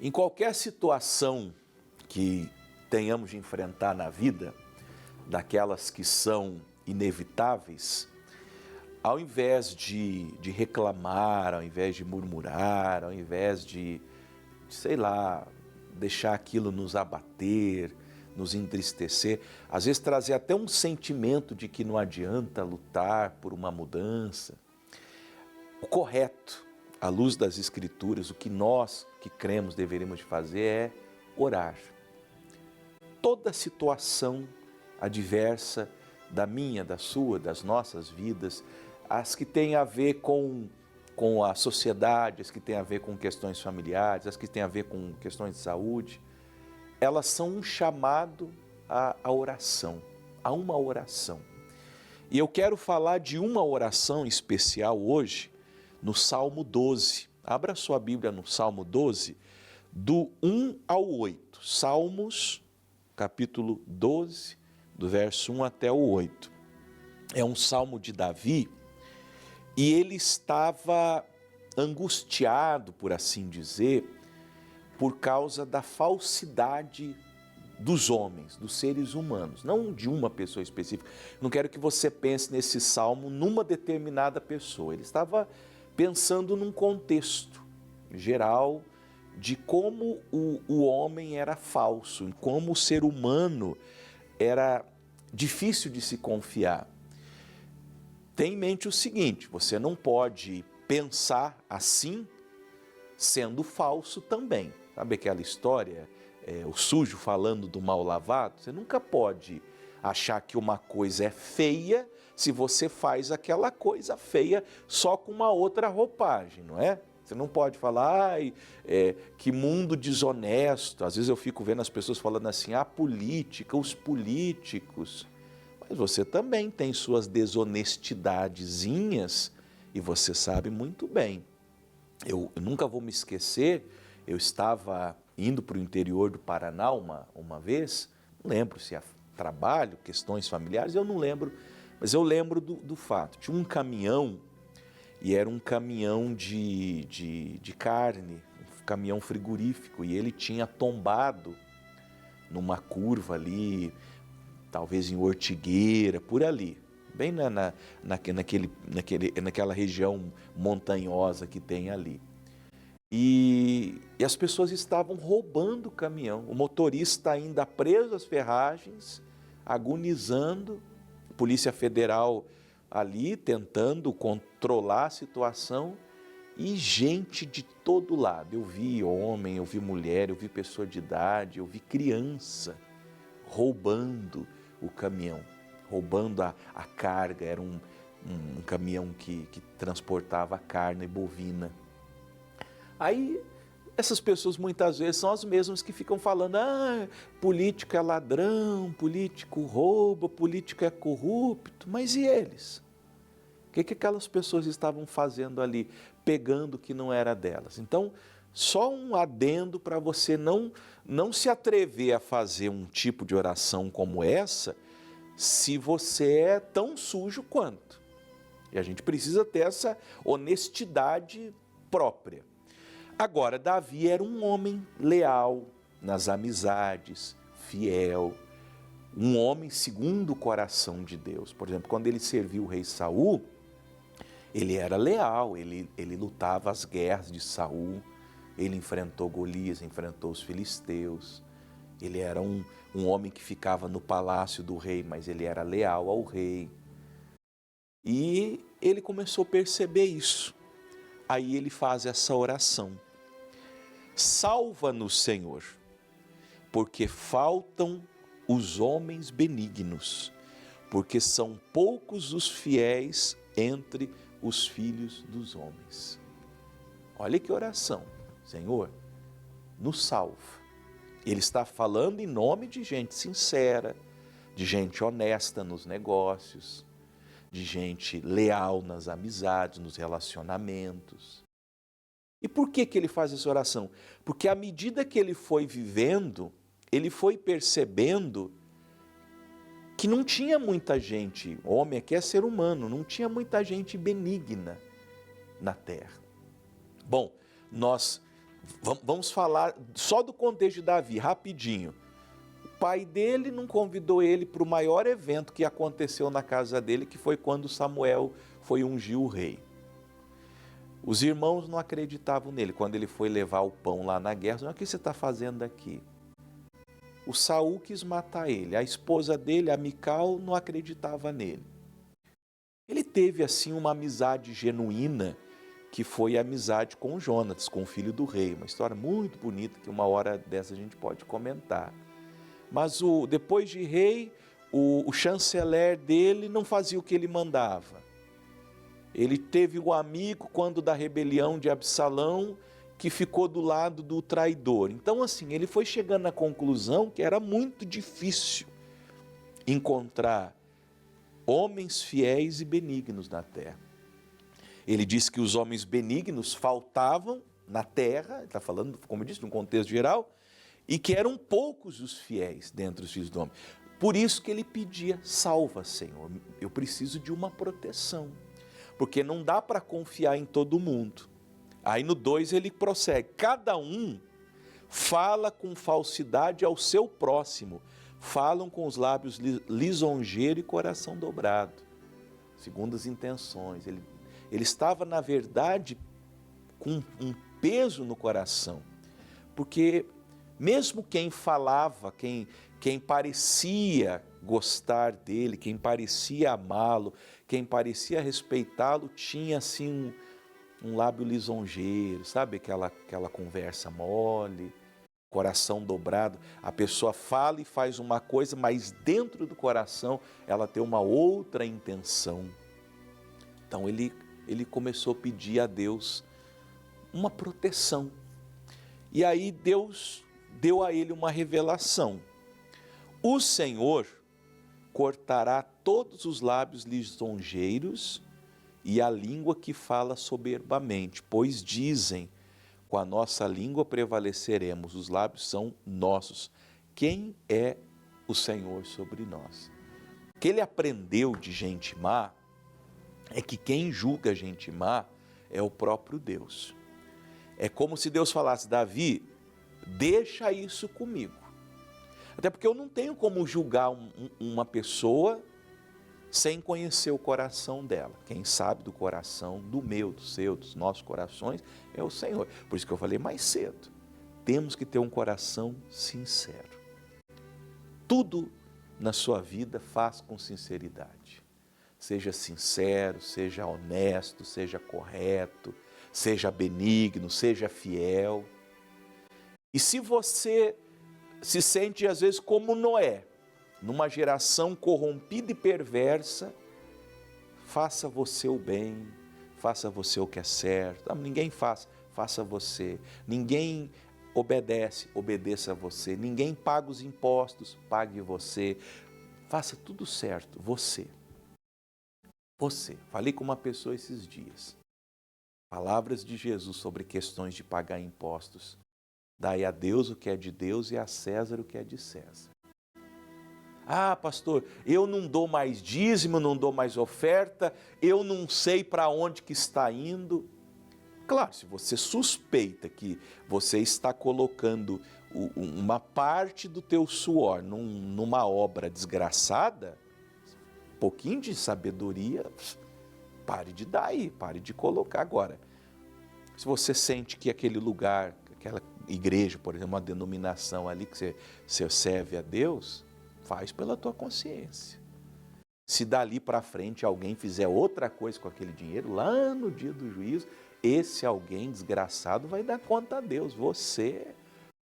Em qualquer situação que tenhamos de enfrentar na vida, daquelas que são inevitáveis, ao invés de reclamar, ao invés de murmurar, ao invés de, sei lá, deixar aquilo nos abater, nos entristecer, às vezes trazer até um sentimento de que não adianta lutar por uma mudança. O correto, à luz das Escrituras, o que nós que cremos deveríamos de fazer é orar. Toda situação adversa da minha, da sua, das nossas vidas, as que têm a ver com a sociedade, as que têm a ver com questões familiares, as que têm a ver com questões de saúde, elas são um chamado à oração, a uma oração. E eu quero falar de uma oração especial hoje, no Salmo 12. Abra sua Bíblia no Salmo 12, do 1 ao 8. Salmos, capítulo 12, do verso 1 até o 8. É um salmo de Davi e ele estava angustiado, por assim dizer, por causa da falsidade dos homens, dos seres humanos, não de uma pessoa específica. Não quero que você pense nesse salmo numa determinada pessoa. Ele estava pensando num contexto geral de como o homem era falso, como o ser humano era difícil de se confiar. Tenha em mente o seguinte: você não pode pensar assim sendo falso também. Sabe aquela história, o sujo falando do mal lavado? Você nunca pode achar que uma coisa é feia se você faz aquela coisa feia só com uma outra roupagem, não é? Você não pode falar, que mundo desonesto. Às vezes eu fico vendo as pessoas falando assim, a política, os políticos. Mas você também tem suas desonestidadezinhas e você sabe muito bem. Eu nunca vou me esquecer, eu estava indo para o interior do Paraná uma vez, não lembro se é trabalho, questões familiares, eu não lembro, mas eu lembro do fato. Tinha um caminhão, e era um caminhão de carne, um caminhão frigorífico, e ele tinha tombado numa curva ali, talvez em Ortigueira, por ali, bem naquela região montanhosa que tem ali. E as pessoas estavam roubando o caminhão, o motorista ainda preso às ferragens, agonizando, a Polícia Federal ali tentando controlar a situação e gente de todo lado. Eu vi homem, eu vi mulher, eu vi pessoa de idade, eu vi criança roubando o caminhão, roubando a carga. Era um caminhão que transportava carne bovina. Aí essas pessoas muitas vezes são as mesmas que ficam falando, político é ladrão, político rouba, político é corrupto. Mas e eles? O que aquelas pessoas estavam fazendo ali, pegando o que não era delas? Então, só um adendo para você não se atrever a fazer um tipo de oração como essa, se você é tão sujo quanto. E a gente precisa ter essa honestidade própria. Agora, Davi era um homem leal nas amizades, fiel, um homem segundo o coração de Deus. Por exemplo, quando ele serviu o rei Saul, ele era leal, ele lutava as guerras de Saul, ele enfrentou Golias, enfrentou os filisteus. Ele era um homem que ficava no palácio do rei, mas ele era leal ao rei. E ele começou a perceber isso. Aí ele faz essa oração. Salva-nos, Senhor, porque faltam os homens benignos, porque são poucos os fiéis entre os filhos dos homens. Olha que oração. Senhor, nos salva. Ele está falando em nome de gente sincera, de gente honesta nos negócios, de gente leal nas amizades, nos relacionamentos. E por que ele faz essa oração? Porque à medida que ele foi vivendo, ele foi percebendo que não tinha muita gente, homem aqui é ser humano, não tinha muita gente benigna na terra. Bom, nós Vamos falar só do contexto de Davi, rapidinho. O pai dele não convidou ele para o maior evento que aconteceu na casa dele, que foi quando Samuel foi ungir o rei. Os irmãos não acreditavam nele. Quando ele foi levar o pão lá na guerra, o que você está fazendo aqui? O Saul quis matar ele. A esposa dele, a Mical, não acreditava nele. Ele teve assim uma amizade genuína, que foi a amizade com Jonatas, com o filho do rei. Uma história muito bonita que uma hora dessa a gente pode comentar. Mas depois de rei, o chanceler dele não fazia o que ele mandava. Ele teve um amigo quando da rebelião de Absalão, que ficou do lado do traidor. Então assim, ele foi chegando à conclusão que era muito difícil encontrar homens fiéis e benignos na terra. Ele disse que os homens benignos faltavam na terra, está falando, como eu disse, num contexto geral, e que eram poucos os fiéis dentre os filhos do homem. Por isso que ele pedia, salva, Senhor, eu preciso de uma proteção, porque não dá para confiar em todo mundo. Aí no 2 ele prossegue, cada um fala com falsidade ao seu próximo, falam com os lábios lisonjeiro e coração dobrado, segundo as intenções. Ele estava, na verdade, com um peso no coração, porque mesmo quem falava, quem parecia gostar dele, quem parecia amá-lo, quem parecia respeitá-lo, tinha assim um lábio lisonjeiro, sabe aquela conversa mole, coração dobrado. A pessoa fala e faz uma coisa, mas dentro do coração ela tem uma outra intenção. Então ele começou a pedir a Deus uma proteção. E aí Deus deu a ele uma revelação. O Senhor cortará todos os lábios lisonjeiros e a língua que fala soberbamente, pois dizem, com a nossa língua prevaleceremos, os lábios são nossos. Quem é o Senhor sobre nós? O que ele aprendeu de gente má é que quem julga gente má é o próprio Deus. É como se Deus falasse, Davi, deixa isso comigo. Até porque eu não tenho como julgar uma pessoa sem conhecer o coração dela. Quem sabe do coração, do meu, do seu, dos nossos corações, é o Senhor. Por isso que eu falei mais cedo, temos que ter um coração sincero. Tudo na sua vida faz com sinceridade. Seja sincero, seja honesto, seja correto, seja benigno, seja fiel. E se você se sente às vezes como Noé, numa geração corrompida e perversa, faça você o bem, faça você o que é certo. Ninguém faz, faça você. Ninguém obedece, obedeça a você. Ninguém paga os impostos, pague você. Faça tudo certo, você. Você. Falei com uma pessoa esses dias. Palavras de Jesus sobre questões de pagar impostos. Dai a Deus o que é de Deus e a César o que é de César. Ah, pastor, eu não dou mais dízimo, não dou mais oferta, eu não sei para onde que está indo. Claro, se você suspeita que você está colocando uma parte do teu suor numa obra desgraçada, um pouquinho de sabedoria, pare de dar aí, pare de colocar. Agora, se você sente que aquele lugar, aquela igreja, por exemplo, uma denominação ali que você serve a Deus, faz pela tua consciência. Se dali para frente alguém fizer outra coisa com aquele dinheiro, lá no dia do juízo, esse alguém desgraçado vai dar conta a Deus. Você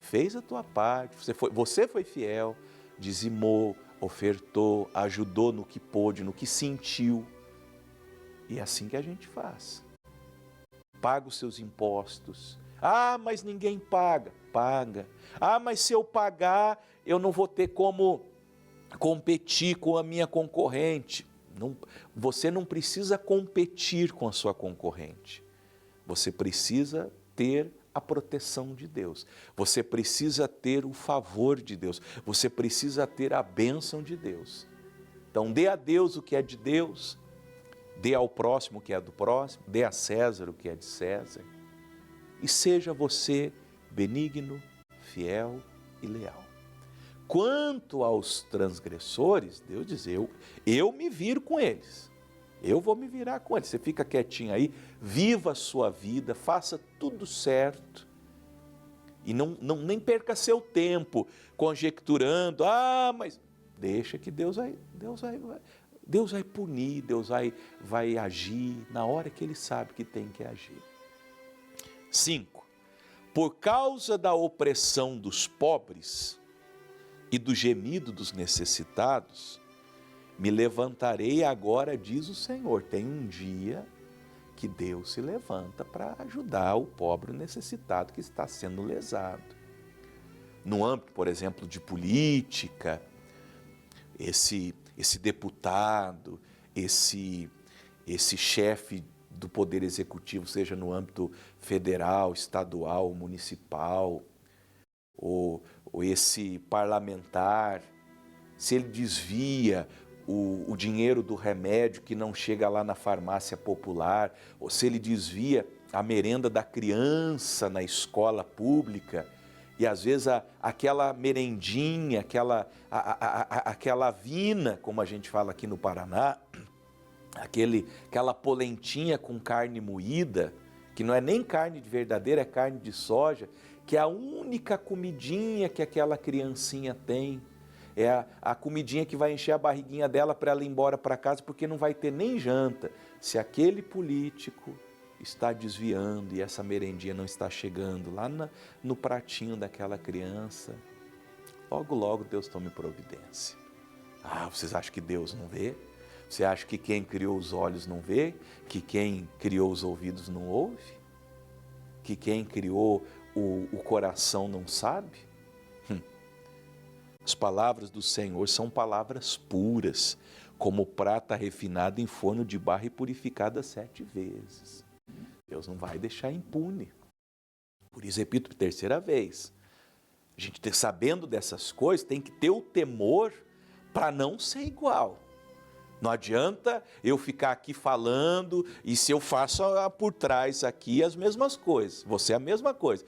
fez a tua parte, você foi fiel, dizimou, ofertou, ajudou no que pôde, no que sentiu. E é assim que a gente faz. Paga os seus impostos. Ah, mas ninguém paga. Paga. Ah, mas se eu pagar, eu não vou ter como competir com a minha concorrente. Você não precisa competir com a sua concorrente. Você precisa ter a proteção de Deus. Você precisa ter o favor de Deus. Você precisa ter a bênção de Deus. Então, dê a Deus o que é de Deus, dê ao próximo o que é do próximo, dê a César o que é de César. E seja você benigno, fiel e leal. Quanto aos transgressores, Deus diz, eu me viro com eles. Eu vou me virar com eles. Você fica quietinho aí, viva a sua vida, faça tudo certo. E nem perca seu tempo conjecturando, mas deixa que Deus vai punir, Deus vai agir na hora que Ele sabe que tem que agir. 5. Por causa da opressão dos pobres e do gemido dos necessitados, me levantarei agora, diz o Senhor. Tem um dia que Deus se levanta para ajudar o pobre necessitado que está sendo lesado. No âmbito, por exemplo, de política, esse deputado, esse chefe do Poder Executivo, seja no âmbito federal, estadual, municipal, ou esse parlamentar, se ele desvia o dinheiro do remédio que não chega lá na farmácia popular, ou se ele desvia a merenda da criança na escola pública, e às vezes aquela merendinha, aquela avina, como a gente fala aqui no Paraná, aquela polentinha com carne moída, que não é nem carne de verdadeira, é carne de soja, que é a única comidinha que aquela criancinha tem. É a comidinha que vai encher a barriguinha dela para ela ir embora para casa, porque não vai ter nem janta. Se aquele político está desviando e essa merendinha não está chegando lá no pratinho daquela criança, logo, logo Deus tome providência. Vocês acham que Deus não vê? Você acha que quem criou os olhos não vê? Que quem criou os ouvidos não ouve? Que quem criou o coração não sabe? As palavras do Senhor são palavras puras, como prata refinada em forno de barro e purificada 7 vezes. Deus não vai deixar impune. Por isso, repito por terceira vez, a gente sabendo dessas coisas, tem que ter o temor para não ser igual. Não adianta eu ficar aqui falando e se eu faço por trás aqui as mesmas coisas, você é a mesma coisa.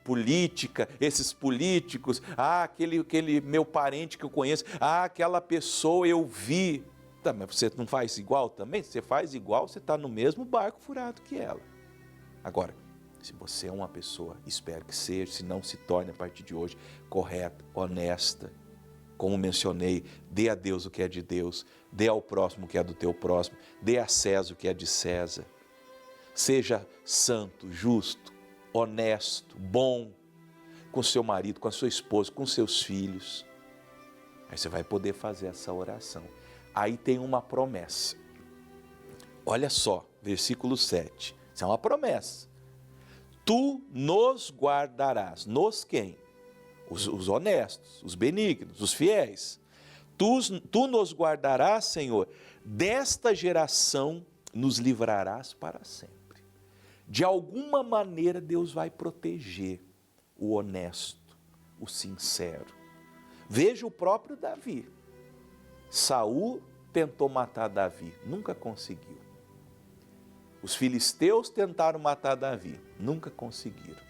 Política, esses políticos, aquele meu parente que eu conheço, aquela pessoa eu vi. Mas você não faz igual também? Se você faz igual, você está no mesmo barco furado que ela. Agora, se você é uma pessoa, espero que seja, se não se torne a partir de hoje correta, honesta, como mencionei, dê a Deus o que é de Deus, dê ao próximo o que é do teu próximo, dê a César o que é de César. Seja santo, justo, honesto, bom com seu marido, com a sua esposa, com seus filhos. Aí você vai poder fazer essa oração. Aí tem uma promessa. Olha só, versículo 7. Isso é uma promessa. Tu nos guardarás. Nos quem? Os honestos, os benignos, os fiéis. Tu nos guardarás, Senhor, desta geração nos livrarás para sempre. De alguma maneira Deus vai proteger o honesto, o sincero. Veja o próprio Davi. Saul tentou matar Davi, nunca conseguiu. Os filisteus tentaram matar Davi, nunca conseguiram.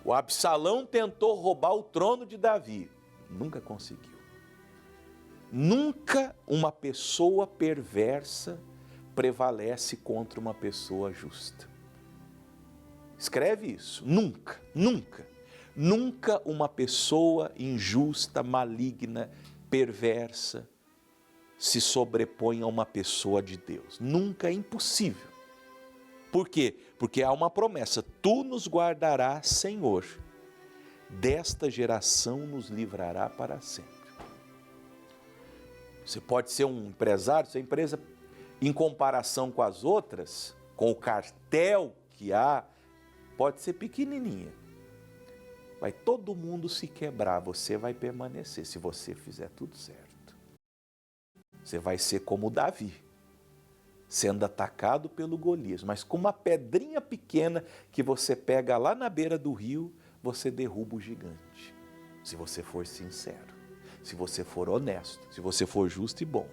O Absalão tentou roubar o trono de Davi, nunca conseguiu. Nunca uma pessoa perversa prevalece contra uma pessoa justa. Escreve isso, nunca, nunca. Nunca uma pessoa injusta, maligna, perversa se sobrepõe a uma pessoa de Deus. Nunca, é impossível. Por quê? Porque há uma promessa, tu nos guardarás, Senhor, desta geração nos livrará para sempre. Você pode ser um empresário, sua empresa, em comparação com as outras, com o cartel que há, pode ser pequenininha. Vai todo mundo se quebrar, você vai permanecer, se você fizer tudo certo. Você vai ser como Davi, sendo atacado pelo Golias, mas com uma pedrinha pequena que você pega lá na beira do rio, você derruba o gigante. Se você for sincero, se você for honesto, se você for justo e bom.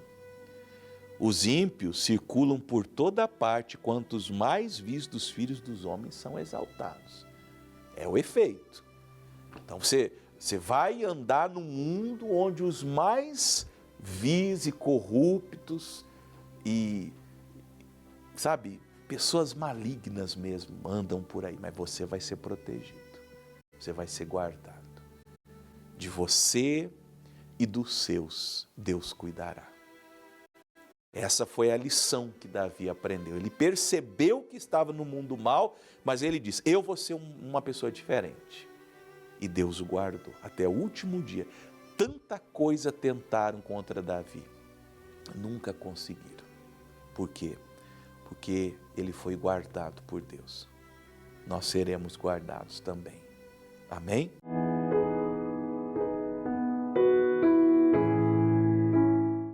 Os ímpios circulam por toda parte, quantos mais vis dos filhos dos homens são exaltados. É o efeito. Então você vai andar num mundo onde os mais vis e corruptos e, sabe, pessoas malignas mesmo andam por aí, mas você vai ser protegido, você vai ser guardado. De você e dos seus, Deus cuidará. Essa foi a lição que Davi aprendeu. Ele percebeu que estava no mundo mal, mas ele disse, eu vou ser uma pessoa diferente. E Deus o guardou até o último dia. Tanta coisa tentaram contra Davi, nunca conseguiram. Por quê? Porque ele foi guardado por Deus. Nós seremos guardados também. Amém?